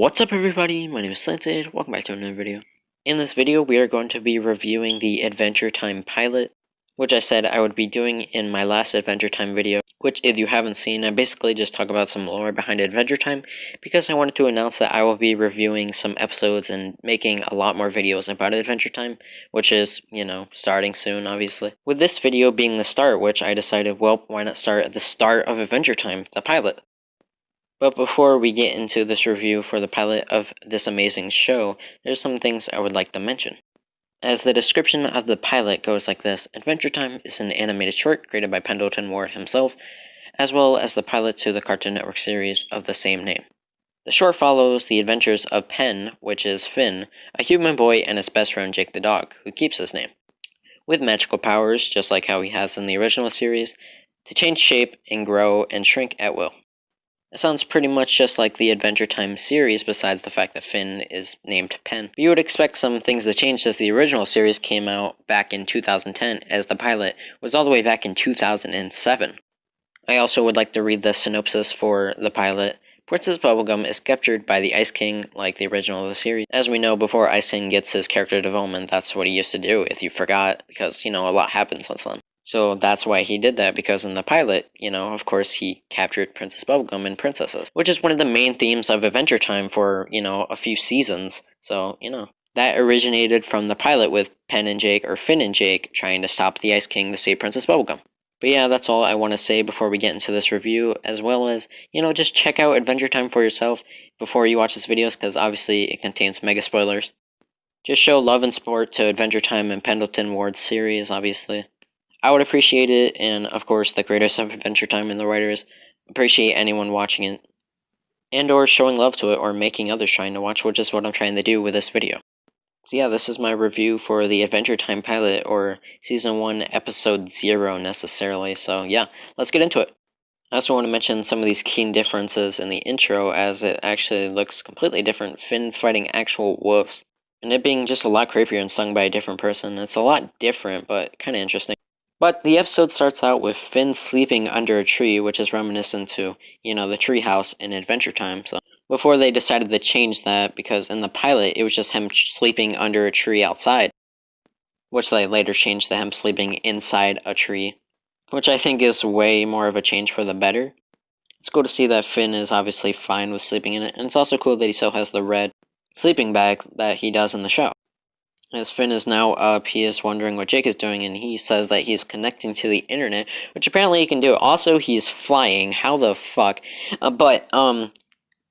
What's up everybody, my name is Slanted, welcome back to another video. In this video we are going to be reviewing the Adventure Time pilot, which I said I would be doing in my last Adventure Time video, which if you haven't seen, I basically just talk about some lore behind Adventure Time, because I wanted to announce that I will be reviewing some episodes and making a lot more videos about Adventure Time, which is, starting soon obviously. With this video being the start, which I decided, well, why not start at the start of Adventure Time, the pilot. But before we get into this review for the pilot of this amazing show, there's some things I would like to mention. As the description of the pilot goes like this: Adventure Time is an animated short created by Pendalton himself, as well as the pilot to the Cartoon Network series of the same name. The short follows the adventures of Pen, which is Finn, a human boy, and his best friend Jake the dog, who keeps his name, with magical powers, just like how he has in the original series, to change shape and grow and shrink at will. It sounds pretty much just like the Adventure Time series, besides the fact that Finn is named Pen. You would expect some things to change since the original series came out back in 2010, as the pilot was all the way back in 2007. I also would like to read the synopsis for the pilot. Princess Bubblegum is captured by the Ice King like the original of the series. As we know, before Ice King gets his character development, that's what he used to do, if you forgot, because, a lot happened since then. So that's why he did that, because in the pilot, of course, he captured Princess Bubblegum and princesses, which is one of the main themes of Adventure Time for, a few seasons. So, that originated from the pilot with Pen and Jake, or Finn and Jake, trying to stop the Ice King to save Princess Bubblegum. But yeah, that's all I want to say before we get into this review, as well as, just check out Adventure Time for yourself before you watch this video, because obviously it contains mega spoilers. Just show love and support to Adventure Time and Pendleton Ward's series, obviously. I would appreciate it, and of course the creators of Adventure Time and the writers appreciate anyone watching it, and or showing love to it, or making others trying to watch, which is what I'm trying to do with this video. So yeah, this is my review for the Adventure Time pilot, or Season 1, Episode 0 necessarily, so yeah, let's get into it. I also want to mention some of these key differences in the intro, as it actually looks completely different. Finn fighting actual wolves, and it being just a lot creepier and sung by a different person. It's a lot different, but kind of interesting. But the episode starts out with Finn sleeping under a tree, which is reminiscent to, the treehouse in Adventure Time. So before they decided to change that, because in the pilot it was just him sleeping under a tree outside, which they later changed to him sleeping inside a tree, which I think is way more of a change for the better. It's cool to see that Finn is obviously fine with sleeping in it, and it's also cool that he still has the red sleeping bag that he does in the show. As Finn is now up, he is wondering what Jake is doing, and he says that he's connecting to the internet, which apparently he can do. Also, he's flying. How the fuck? I don't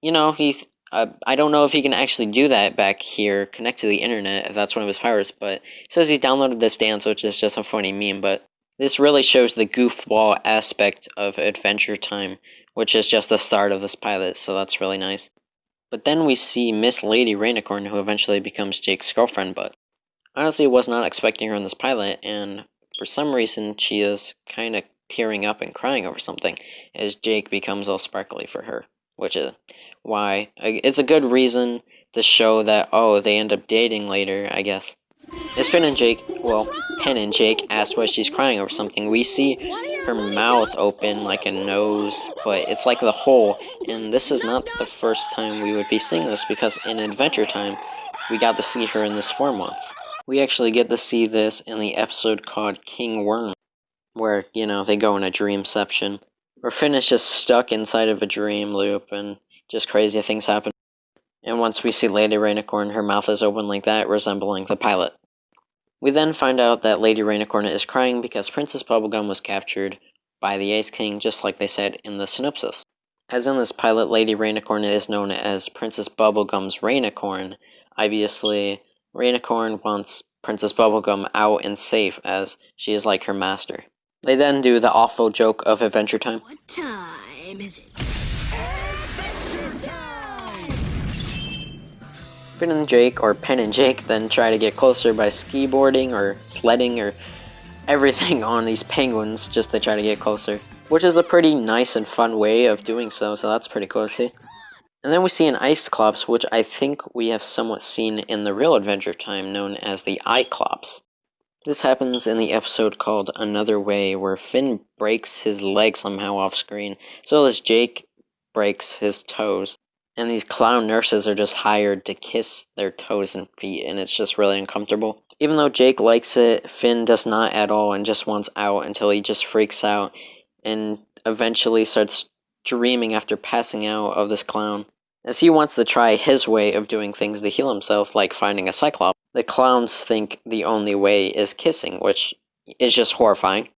know if he can actually do that back here, connect to the internet, if that's one of his powers, but he says he downloaded this dance, which is just a funny meme, but this really shows the goofball aspect of Adventure Time, which is just the start of this pilot, so that's really nice. But then we see Miss Lady Rainicorn, who eventually becomes Jake's girlfriend, but honestly, was not expecting her in this pilot, and for some reason, she is kind of tearing up and crying over something, as Jake becomes all sparkly for her, which is why it's a good reason to show that, oh, they end up dating later, I guess. As Pen and Jake ask why she's crying over something, we see her mouth open like a nose, but it's like the hole, and this is not the first time we would be seeing this, because in Adventure Time, we got to see her in this form once. We actually get to see this in the episode called King Worm, where, they go in a dreamception, where Finn is just stuck inside of a dream loop, and just crazy things happen. And once we see Lady Rainicorn, her mouth is open like that, resembling the pilot. We then find out that Lady Rainicorn is crying because Princess Bubblegum was captured by the Ice King, just like they said in the synopsis. As in this pilot, Lady Rainicorn is known as Princess Bubblegum's Rainicorn. Obviously, Rainicorn wants Princess Bubblegum out and safe, as she is like her master. They then do the awful joke of Adventure Time. What time is it? Adventure time! Finn and Jake, or Pen and Jake, then try to get closer by skiboarding or sledding or everything on these penguins just to try to get closer, which is a pretty nice and fun way of doing so that's pretty cool to see. And then we see an Iceclops, which I think we have somewhat seen in the real Adventure Time, known as the Iclops. This happens in the episode called Another Way, where Finn breaks his leg somehow off screen, so as Jake breaks his toes. And these clown nurses are just hired to kiss their toes and feet, and it's just really uncomfortable. Even though Jake likes it, Finn does not at all and just wants out until he just freaks out and eventually starts dreaming after passing out of this clown. As he wants to try his way of doing things to heal himself, like finding a cyclops, the clowns think the only way is kissing, which is just horrifying.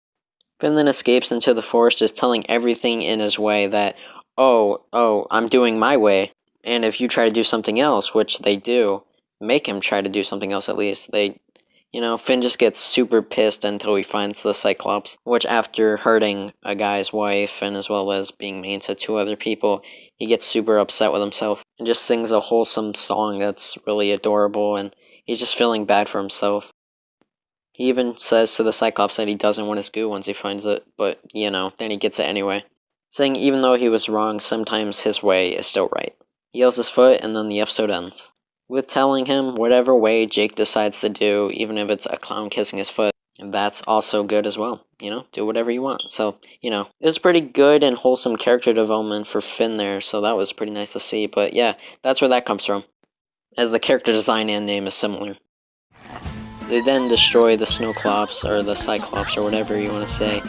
Finn then escapes into the forest, just telling everything in his way that, oh, I'm doing my way, and if you try to do something else, which they do, make him try to do something else at least, Finn just gets super pissed until he finds the Cyclops, which after hurting a guy's wife and as well as being mean to 2 other people, he gets super upset with himself and just sings a wholesome song that's really adorable, and he's just feeling bad for himself. He even says to the Cyclops that he doesn't want his goo once he finds it, but, then he gets it anyway, saying even though he was wrong, sometimes his way is still right. He heals his foot, and then the episode ends with telling him whatever way Jake decides to do, even if it's a clown kissing his foot, and that's also good as well. Do whatever you want. So, it was pretty good and wholesome character development for Finn there, so that was pretty nice to see. But yeah, that's where that comes from, as the character design and name is similar. They then destroy the Snowclops, or the Cyclops, or whatever you want to say,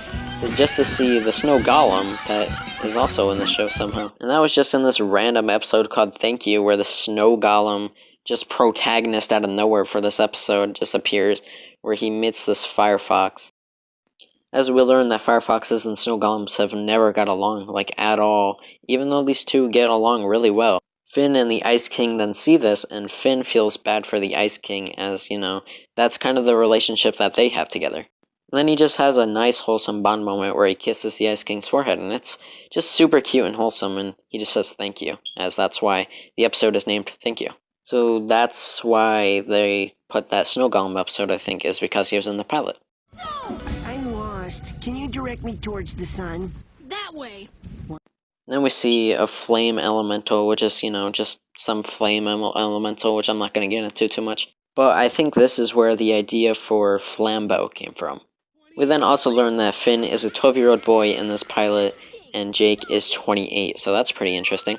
just to see the Snow Golem that is also in the show somehow. And that was just in this random episode called Thank You, where the Snow Golem, just protagonist out of nowhere for this episode, just appears, where he meets this Firefox. As we learn that Firefoxes and Snow Golems have never got along, like at all, even though these two get along really well. Finn and the Ice King then see this, and Finn feels bad for the Ice King, as, that's kind of the relationship that they have together. And then he just has a nice wholesome Bond moment where he kisses the Ice King's forehead, and it's just super cute and wholesome, and he just says thank you, as that's why the episode is named Thank You. So that's why they put that Snow Golem episode, I think, is because he was in the pilot. I'm lost. Can you direct me towards the sun? That way. Then we see a flame elemental, which is, just some flame elemental, which I'm not going to get into too much. But I think this is where the idea for Flambeau came from. We then also learn that Finn is a 12-year-old boy in this pilot, and Jake is 28, so that's pretty interesting.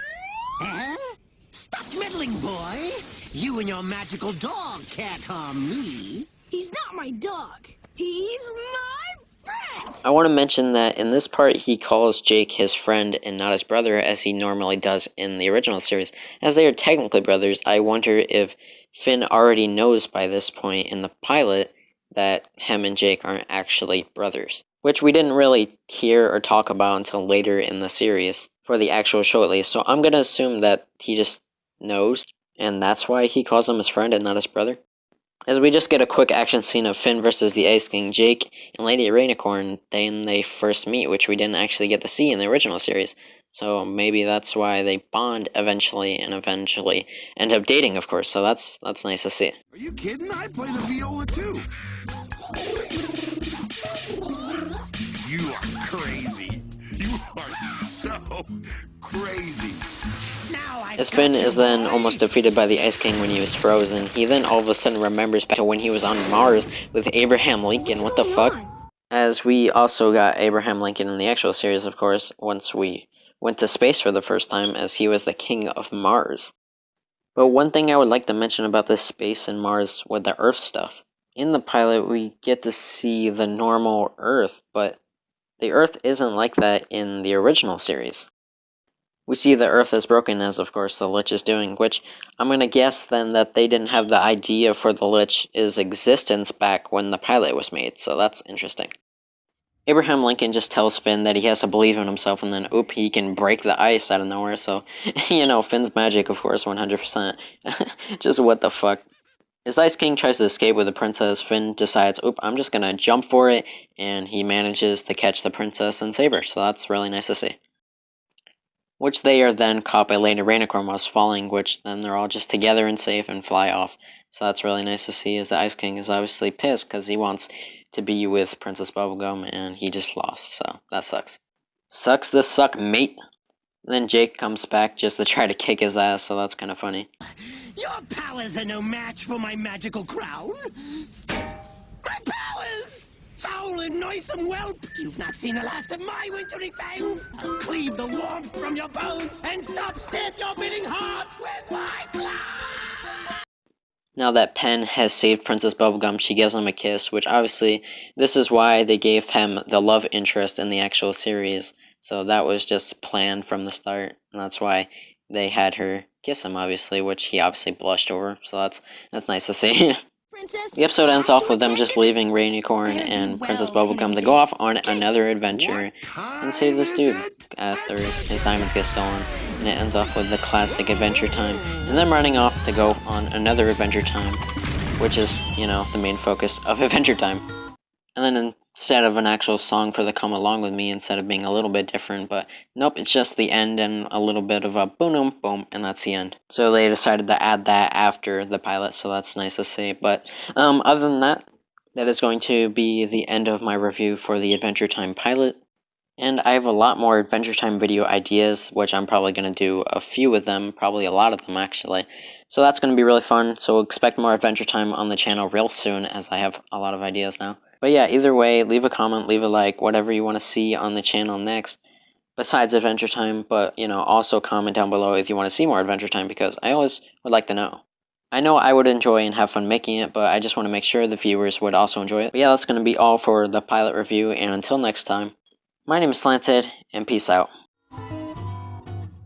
Stop meddling, boy! You and your magical dog can't harm me. He's not my dog. He's my friend! I want to mention that in this part he calls Jake his friend and not his brother, as he normally does in the original series. As they are technically brothers, I wonder if Finn already knows by this point in the pilot that him and Jake aren't actually brothers, which we didn't really hear or talk about until later in the series, for the actual show at least, so I'm gonna assume that he just knows, and that's why he calls him his friend and not his brother. As we just get a quick action scene of Finn versus the Ice King, Jake and Lady Rainicorn, then they first meet, which we didn't actually get to see in the original series. So maybe that's why they bond eventually, and eventually end up dating, of course. So that's nice to see. Are you kidding? I play the viola too. You are crazy. You are so crazy. As Finn is then almost defeated by the Ice King when he was frozen, he then all of a sudden remembers back to when he was on Mars with Abraham Lincoln. What the fuck? As we also got Abraham Lincoln in the actual series, of course, once we went to space for the first time, as he was the king of Mars. But one thing I would like to mention about this space and Mars with the Earth stuff. In the pilot, we get to see the normal Earth, but the Earth isn't like that in the original series. We see the Earth is broken, as of course the Lich is doing, which I'm going to guess then that they didn't have the idea for the Lich's existence back when the pilot was made, so that's interesting. Abraham Lincoln just tells Finn that he has to believe in himself, and then, he can break the ice out of nowhere, so, Finn's magic, of course, 100%. Just what the fuck. As Ice King tries to escape with the princess, Finn decides, I'm just gonna jump for it, and he manages to catch the princess and save her, so that's really nice to see. Which they are then caught by Lady Rainicorn while falling, which then they're all just together and safe and fly off. So that's really nice to see, as the Ice King is obviously pissed because he wants to be with Princess Bubblegum and he just lost, so that sucks. Sucks to suck, mate. And then Jake comes back just to try to kick his ass, so that's kind of funny. Your powers are no match for my magical crown. My powers! foul and noisome whelp! You've not seen the last of my wintry fangs! I'll cleave the warmth from your bones and stop dead your beating hearts with my claws! Now that Pen has saved Princess Bubblegum, she gives him a kiss, which obviously, this is why they gave him the love interest in the actual series. So that was just planned from the start, and that's why they had her kiss him, obviously, which he obviously blushed over, so that's nice to see. Princess, The episode ends you have off to with them just attend to leaving this. Rainicorn Fare thee and Princess well, Bubblegum to Pen go and off on Jake. another adventure What and save this time dude is it? after his diamonds get stolen. And it ends off with the classic Adventure Time, and them running off to go on another Adventure Time, which is, you know, the main focus of Adventure Time. And then instead of an actual song for the Come Along With Me, instead of being a little bit different, but nope, it's just the end and a little bit of a boom, boom, and that's the end. So they decided to add that after the pilot, so that's nice to see. But other than that, that is going to be the end of my review for the Adventure Time pilot. And I have a lot more Adventure Time video ideas, which I'm probably going to do a few of them, probably a lot of them actually. So that's going to be really fun, so expect more Adventure Time on the channel real soon, as I have a lot of ideas now. But yeah, either way, leave a comment, leave a like, whatever you want to see on the channel next, besides Adventure Time, but, you know, also comment down below if you want to see more Adventure Time, because I always would like to know. I know I would enjoy and have fun making it, but I just want to make sure the viewers would also enjoy it. But yeah, that's going to be all for the pilot review, and until next time, my name is Slanted, and peace out.